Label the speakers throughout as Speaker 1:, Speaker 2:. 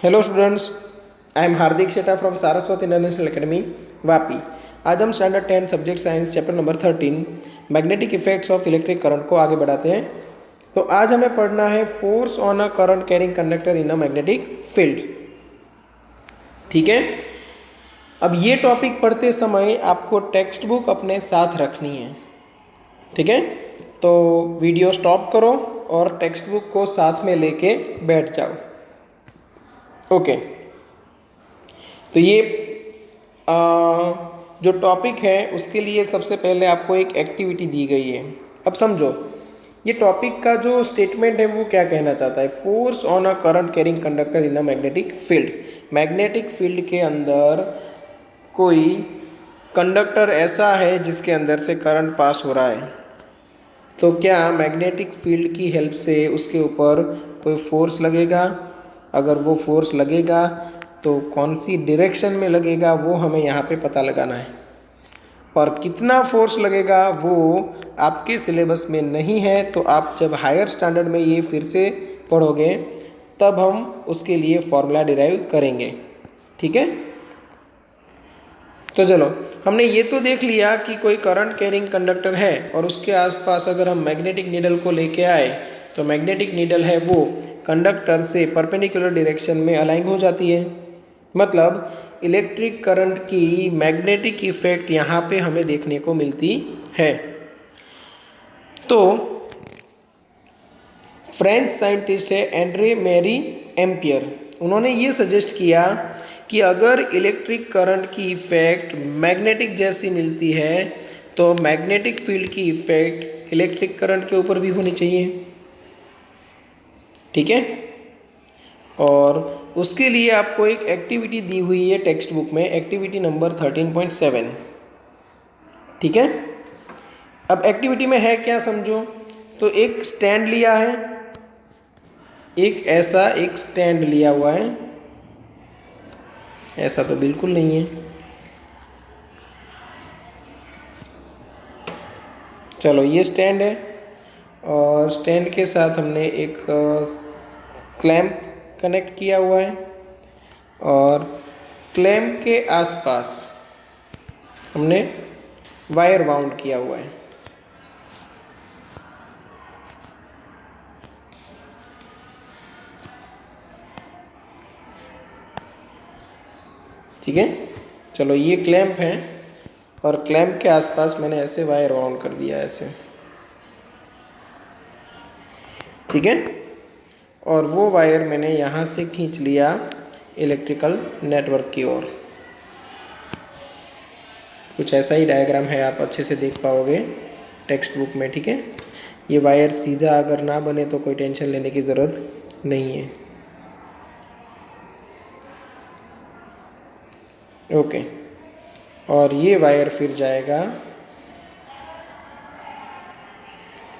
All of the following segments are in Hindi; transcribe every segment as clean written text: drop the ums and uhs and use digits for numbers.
Speaker 1: Hello students, I am Hardik Sheta from Saraswat international academy Vapi. आज हम standard 10 subject science chapter number 13 magnetic effects of electric current को आगे बढ़ाते हैं। तो आज हमें पढ़ना है force on a current carrying conductor in a magnetic field. ठीक है, अब ये टॉपिक पढ़ते समय आपको टेक्स्ट बुक अपने साथ रखनी है। ठीक है, तो वीडियो स्टॉप करो और टेक्स्ट बुक को साथ में लेके बैठ जाओ। ओके, तो ये जो टॉपिक है उसके लिए सबसे पहले आपको एक एक्टिविटी दी गई है। अब समझो ये टॉपिक का जो स्टेटमेंट है वो क्या कहना चाहता है। Force on a current carrying conductor in a magnetic field. Magnetic field के अंदर कोई कंडक्टर ऐसा है जिसके अंदर से करंट पास हो रहा है, तो क्या मैग्नेटिक फील्ड की हेल्प से उसके ऊपर कोई फोर्स लगेगा। अगर वो फोर्स लगेगा तो कौन सी डायरेक्शन में लगेगा वो हमें यहाँ पे पता लगाना है, और कितना फोर्स लगेगा वो आपके सिलेबस में नहीं है। तो आप जब हायर स्टैंडर्ड में ये फिर से पढ़ोगे तब हम उसके लिए फॉर्मूला डिराइव करेंगे। ठीक है, तो चलो हमने ये तो देख लिया कि कोई करंट कैरिंग कंडक्टर है और उसके आसपास अगर हम मैग्नेटिक नीडल को लेके आए तो मैग्नेटिक नीडल है वो कंडक्टर से परपेंडिकुलर डायरेक्शन में अलाइन हो जाती है। मतलब इलेक्ट्रिक करंट की मैग्नेटिक इफेक्ट यहाँ पे हमें देखने को मिलती है। तो फ्रेंच साइंटिस्ट है एंड्रे मैरी एम्पियर, उन्होंने ये सजेस्ट किया कि अगर इलेक्ट्रिक करंट की इफेक्ट मैग्नेटिक जैसी मिलती है तो मैग्नेटिक फील्ड की इफेक्ट इलेक्ट्रिक करंट के ऊपर भी होनी चाहिए। ठीक है, और उसके लिए आपको एक एक्टिविटी दी हुई है टेक्स्ट बुक में, एक्टिविटी नंबर 13.7। ठीक है, अब एक्टिविटी में है क्या समझो। तो एक स्टैंड लिया है, एक ऐसा एक स्टैंड लिया हुआ है, ऐसा तो बिल्कुल नहीं है। चलो ये स्टैंड है और स्टैंड के साथ हमने एक क्लैंप कनेक्ट किया हुआ है और क्लैंप के आसपास हमने वायर बाउंड किया हुआ है। ठीक है, चलो ये क्लैंप है और क्लैंप के आसपास मैंने ऐसे वायर बाउंड कर दिया ऐसे। ठीक है, और वो वायर मैंने यहाँ से खींच लिया इलेक्ट्रिकल नेटवर्क की ओर। कुछ ऐसा ही डायग्राम है, आप अच्छे से देख पाओगे टेक्स्ट बुक में। ठीक है, ये वायर सीधा अगर ना बने तो कोई टेंशन लेने की ज़रूरत नहीं है। ओके, और ये वायर फिर जाएगा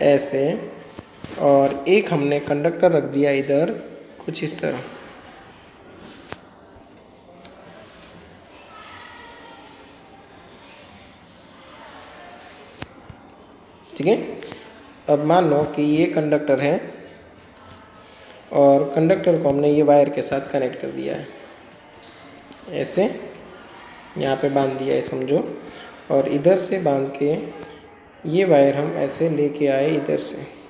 Speaker 1: ऐसे, और एक हमने कंडक्टर रख दिया इधर कुछ इस तरह। ठीक है, अब मान लो कि ये कंडक्टर है और कंडक्टर को हमने ये वायर के साथ कनेक्ट कर दिया है, ऐसे यहाँ पे बांध दिया है समझो, और इधर से बांध के ये वायर हम ऐसे लेके आए इधर से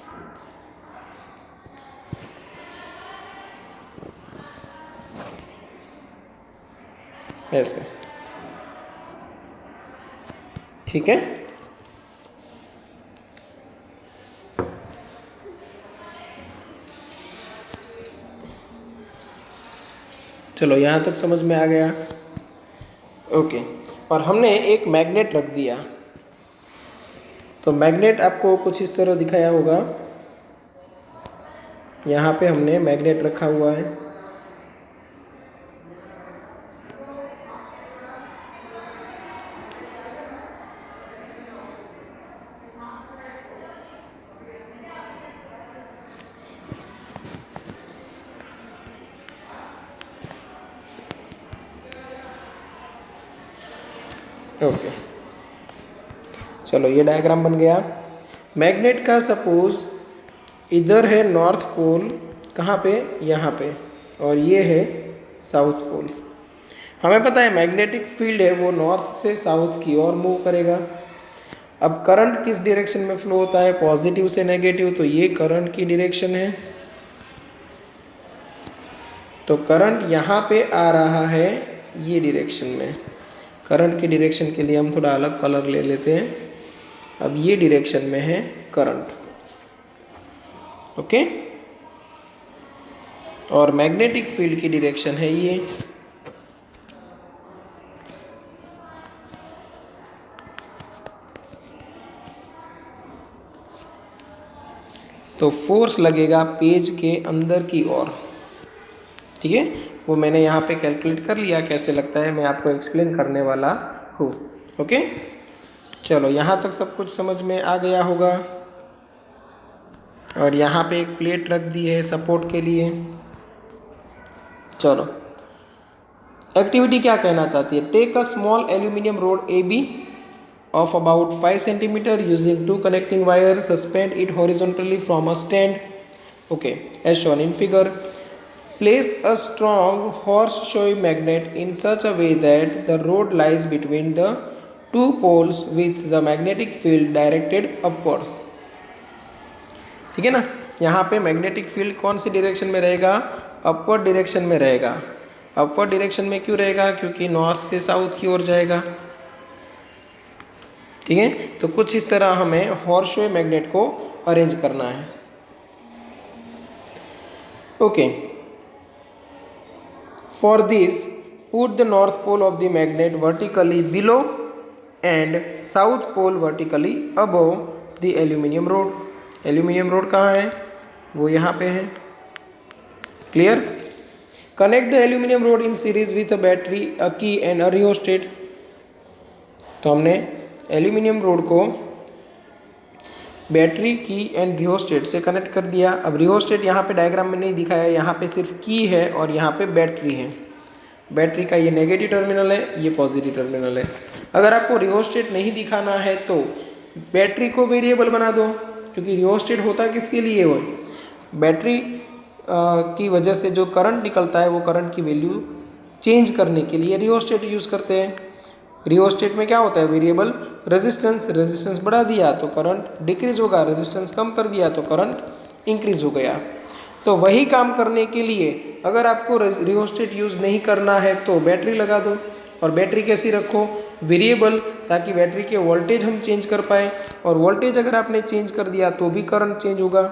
Speaker 1: ऐसे। ठीक है, चलो यहाँ तक समझ में आ गया। ओके, और हमने एक मैग्नेट रख दिया, तो मैग्नेट आपको कुछ इस तरह दिखाया होगा। यहाँ पे हमने मैग्नेट रखा हुआ है, ओके। चलो ये डायग्राम बन गया। मैग्नेट का सपोज इधर है नॉर्थ पोल, कहाँ पे, यहाँ पे, और ये है साउथ पोल। हमें पता है मैग्नेटिक फील्ड है वो नॉर्थ से साउथ की ओर मूव करेगा। अब करंट किस डायरेक्शन में फ्लो होता है, पॉजिटिव से नेगेटिव, तो ये करंट की डायरेक्शन है। तो करंट यहाँ पे आ रहा है ये डायरेक्शन में। करंट की डायरेक्शन के लिए हम थोड़ा अलग कलर ले लेते हैं। अब ये डायरेक्शन में है करंट, ओके। और मैग्नेटिक फील्ड की डायरेक्शन है ये। तो फोर्स लगेगा पेज के अंदर की ओर, ठीक है। वो मैंने यहाँ पे कैलकुलेट कर लिया, कैसे लगता है मैं आपको एक्सप्लेन करने वाला हूँ, ओके। चलो यहाँ तक सब कुछ समझ में आ गया होगा। और यहाँ पे एक प्लेट रख दी है सपोर्ट के लिए। चलो एक्टिविटी क्या कहना चाहती है, take a small aluminium rod A B of about 5 centimeter using two connecting wires, suspend it horizontally from a stand, okay, as shown in figure. Place a strong horseshoe magnet in such a way that the rod lies between the two poles with the magnetic field directed upward. ठीक है ना, यहाँ पे मैग्नेटिक फील्ड कौन सी डायरेक्शन में रहेगा, अपवर्ड डायरेक्शन में रहेगा। अपवर्ड डायरेक्शन में क्यों रहेगा, क्योंकि नॉर्थ से साउथ की ओर जाएगा, ठीक है। तो कुछ इस तरह हमें हॉर्सशॉ मैग्नेट को अरेंज करना है, okay. For this put the north pole of the magnet vertically below and south pole vertically above the aluminium rod. Aluminium rod कहाँ है, वो यहाँ पे है, clear. Connect the aluminium rod in series with a battery, a key and a rheostat. तो हमने एल्यूमिनियम रोड को बैटरी की एंड रियोस्टेट से कनेक्ट कर दिया। अब रियोस्टेट यहाँ पे डायग्राम में नहीं दिखाया, यहाँ पे सिर्फ की है और यहाँ पे बैटरी है। बैटरी का ये नेगेटिव टर्मिनल है, ये पॉजिटिव टर्मिनल है। अगर आपको रियोस्टेट नहीं दिखाना है तो बैटरी को वेरिएबल बना दो, क्योंकि रियोस्टेट होता किसके लिए, वो बैटरी की वजह से जो करंट निकलता है वो करंट की वैल्यू चेंज करने के लिए रियोस्टेट यूज़ करते हैं। रियोस्टेट में क्या होता है, वेरिएबल रेजिस्टेंस, रेजिस्टेंस बढ़ा दिया तो करंट डिक्रीज होगा, रेजिस्टेंस कम कर दिया तो करंट इंक्रीज हो गया। तो वही काम करने के लिए अगर आपको रियोस्टेट यूज़ नहीं करना है तो बैटरी लगा दो। और बैटरी कैसी रखो, वेरिएबल, ताकि बैटरी के वोल्टेज हम चेंज कर पाए। और वोल्टेज अगर आपने चेंज कर दिया तो भी करंट चेंज होगा,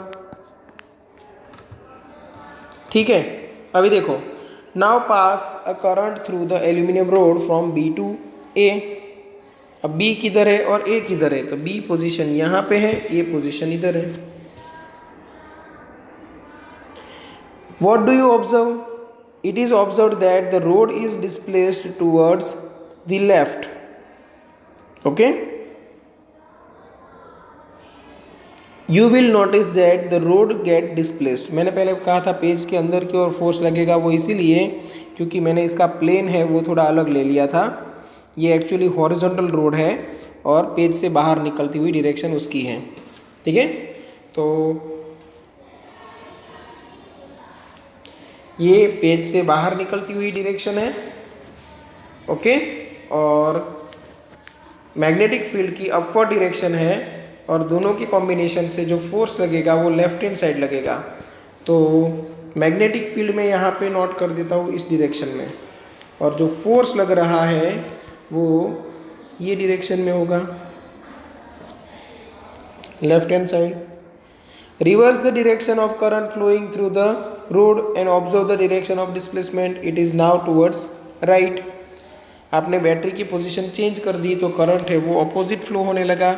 Speaker 1: ठीक है। अभी देखो, now pass a current through the aluminium rod from B to A. अब बी किधर है और ए किधर है, तो बी पोजीशन यहाँ पे है, ए पोजीशन इधर है। What do you observe, it is observe that the rod is displaced towards the left, okay. You will notice that the rod get displaced. मैंने पहले कहा था पेज के अंदर की ओर फोर्स लगेगा, वो इसीलिए क्योंकि मैंने इसका प्लेन है वो थोड़ा अलग ले लिया था। ये एक्चुअली हॉरिजॉन्टल रोड है और पेज से बाहर निकलती हुई डायरेक्शन उसकी है, ठीक है। तो ये पेज से बाहर निकलती हुई डायरेक्शन है, ओके। और मैग्नेटिक फील्ड की अपवर्ड डायरेक्शन है, और दोनों के कॉम्बिनेशन से जो फोर्स लगेगा वो लेफ्ट हैंड साइड लगेगा। तो मैग्नेटिक फील्ड में यहाँ पे नोट कर देता हूँ इस डायरेक्शन में, और जो फोर्स लग रहा है वो ये डायरेक्शन में होगा, left hand side. Reverse the direction of current flowing through the rod and observe the direction of displacement, it is now towards right. आपने बैटरी की पोजीशन चेंज कर दी तो करंट है वो ऑपोजिट फ्लो होने लगा।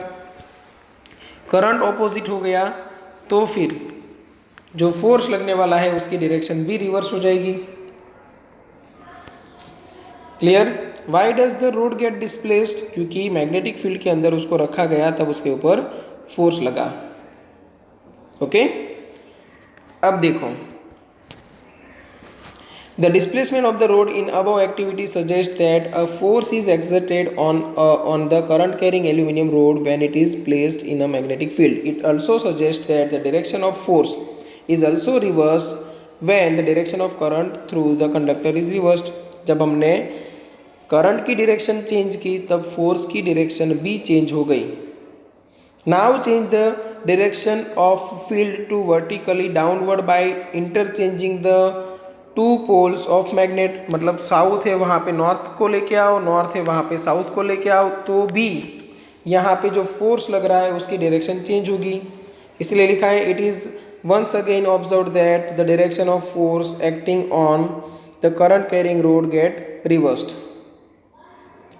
Speaker 1: करंट ऑपोजिट हो गया तो फिर जो फोर्स लगने वाला है उसकी डायरेक्शन भी रिवर्स हो जाएगी, clear. Why does the rod get displaced, क्योंकि मैग्नेटिक फील्ड के अंदर उसको रखा गया तब उसके ऊपर फोर्स लगा, ओके। अब देखो, the displacement of the road in above activity suggest that a force is exerted on the current carrying aluminum rod when it is placed in a magnetic field. It also suggests that the direction of force is also reversed when the direction of current through the conductor is reversed. जब हमने करंट की डायरेक्शन चेंज की तब फोर्स की डायरेक्शन भी चेंज हो गई। Now change the direction of field to vertically downward by interchanging the two poles of magnet. मतलब साउथ है वहाँ पे नॉर्थ को लेके आओ, नॉर्थ है वहाँ पे साउथ को लेके आओ, तो भी यहाँ पे जो फोर्स लग रहा है उसकी डायरेक्शन चेंज होगी। इसलिए लिखा है it is once again observe that the direction of force acting on the current carrying rod get reversed.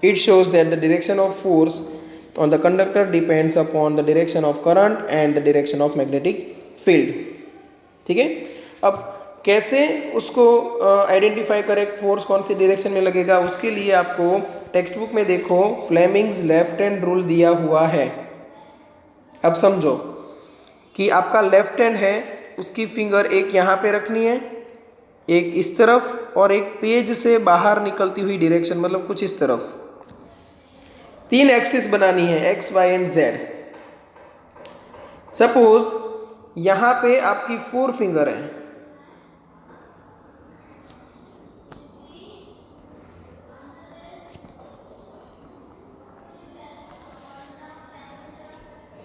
Speaker 1: It shows that the direction of force on the conductor depends upon the direction of current and the direction of magnetic field। ठीक है, अब कैसे उसको आइडेंटिफाई करें फोर्स कौन सी डायरेक्शन में लगेगा, उसके लिए आपको टेक्स्ट बुक में देखो फ्लेमिंग्स लेफ्ट हैंड रूल दिया हुआ है। अब समझो कि आपका लेफ्ट हैंड है, उसकी फिंगर एक यहाँ पे रखनी है, एक इस तरफ और एक पेज से बाहर निकलती हुई डायरेक्शन, मतलब कुछ इस तरफ। तीन एक्सिस बनानी है, X Y and Z. Suppose यहां पे आपकी 4 फिंगर है,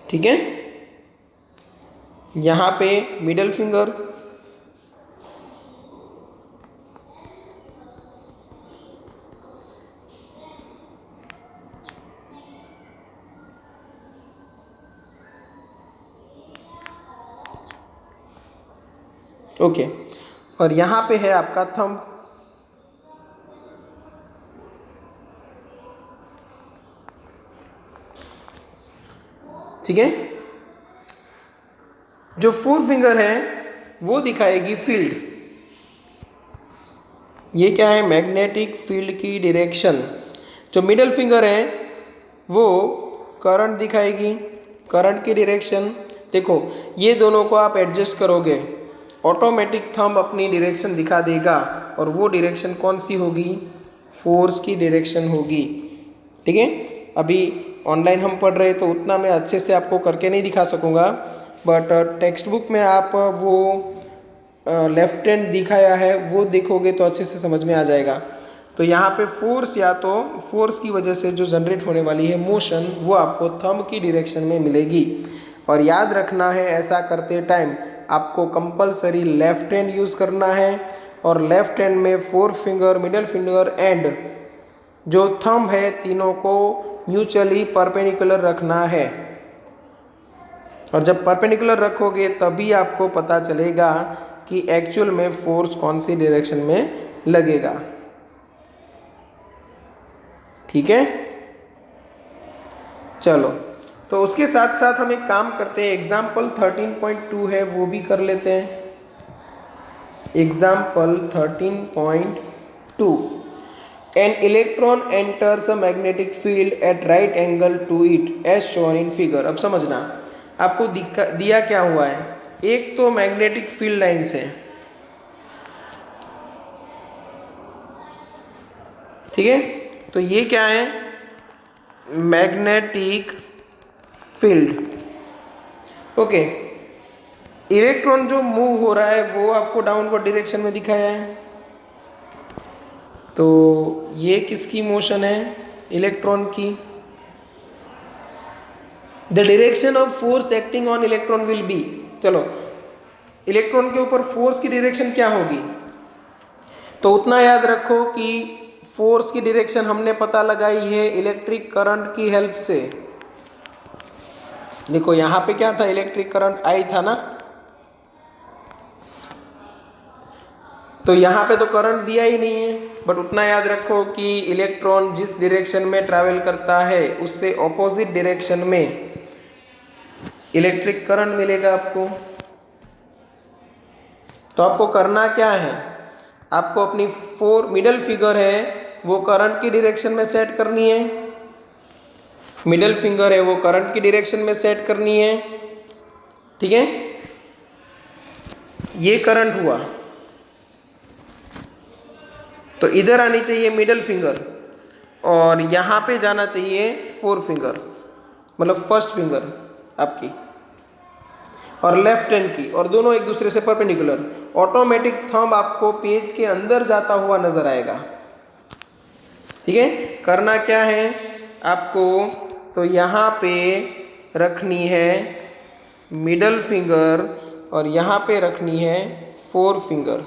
Speaker 1: ठीक है, यहां पे मिडल फिंगर, ओके, और यहां पे है आपका थंब। ठीक है, जो 4 फिंगर है वो दिखाएगी फील्ड। ये क्या है, मैग्नेटिक फील्ड की डायरेक्शन। जो मिडल फिंगर है वो करंट दिखाएगी, करंट की डायरेक्शन। देखो ये दोनों को आप एडजस्ट करोगे, ऑटोमेटिक थंब अपनी डायरेक्शन दिखा देगा, और वो डायरेक्शन कौन सी होगी, फोर्स की डायरेक्शन होगी। ठीक है, अभी ऑनलाइन हम पढ़ रहे तो उतना मैं अच्छे से आपको करके नहीं दिखा सकूँगा, बट टेक्स्ट बुक में आप वो लेफ्ट हैंड दिखाया है वो देखोगे तो अच्छे से समझ में आ जाएगा। तो यहाँ पे फोर्स, या तो फोर्स की वजह से जो जनरेट होने वाली है मोशन, वो आपको थंब की डायरेक्शन में मिलेगी। और याद रखना है ऐसा करते टाइम आपको कंपलसरी लेफ्ट हैंड यूज़ करना है, और लेफ्ट हैंड में 4 फिंगर, मिडल फिंगर एंड जो थंब है तीनों को म्यूचुअली परपेंडिकुलर रखना है। और जब परपेंडिकुलर रखोगे तभी आपको पता चलेगा कि एक्चुअल में फोर्स कौन सी डायरेक्शन में लगेगा। ठीक है, चलो, तो उसके साथ साथ हम एक काम करते हैं, एग्जाम्पल 13.2 है वो भी कर लेते हैं। Example 13.2, an electron enters a magnetic field at right angle to it as shown in figure. अब समझना, आपको दिया क्या हुआ है, एक तो मैग्नेटिक फील्ड लाइन्स है, ठीक है, तो ये क्या है, मैग्नेटिक फील्ड। ओके, इलेक्ट्रॉन जो मूव हो रहा है वो आपको डाउनवर्ड डायरेक्शन में दिखाया है, तो ये किसकी मोशन है, इलेक्ट्रॉन की। The direction of force acting on electron will be, चलो इलेक्ट्रॉन के ऊपर फोर्स की डायरेक्शन क्या होगी, तो उतना याद रखो कि फोर्स की डायरेक्शन हमने पता लगाई है इलेक्ट्रिक करंट की हेल्प से। देखो यहाँ पे क्या था, इलेक्ट्रिक करंट आई था ना, तो यहाँ पे तो करंट दिया ही नहीं है, बट उतना याद रखो कि इलेक्ट्रॉन जिस डायरेक्शन में ट्रैवल करता है उससे ऑपोजिट डायरेक्शन में इलेक्ट्रिक करंट मिलेगा आपको। तो आपको करना क्या है, आपको अपनी 4 मिडल फिगर है वो करंट की डायरेक्शन में सेट करनी है, मिडल फिंगर है वो करंट की डायरेक्शन में सेट करनी है। ठीक है, ये करंट हुआ तो इधर आनी चाहिए मिडल फिंगर, और यहाँ पे जाना चाहिए 4 फिंगर, मतलब फर्स्ट फिंगर आपकी। और लेफ्ट हैंड की, और दोनों एक दूसरे से परपेंडिकुलर, ऑटोमेटिक थंब आपको पेज के अंदर जाता हुआ नजर आएगा। ठीक है, करना क्या है आपको, तो यहाँ पे रखनी है मिडल फिंगर और यहाँ पे रखनी है फोर फिंगर।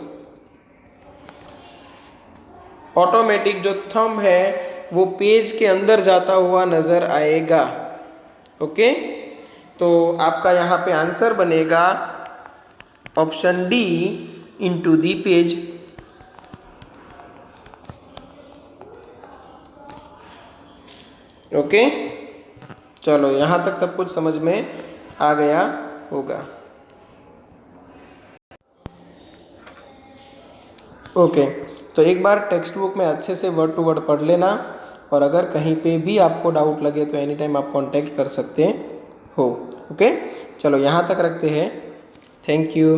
Speaker 1: ऑटोमेटिक जो थंब है वो पेज के अंदर जाता हुआ नजर आएगा। ओके, तो आपका यहाँ पे आंसर बनेगा option D, into the page. Okay, चलो यहाँ तक सब कुछ समझ में आ गया होगा। ओके, तो एक बार टेक्स्ट बुक में अच्छे से वर्ड टू वर्ड पढ़ लेना, और अगर कहीं पे भी आपको डाउट लगे तो एनी टाइम आप कांटेक्ट कर सकते हो। ओके, चलो यहाँ तक रखते हैं। Thank you.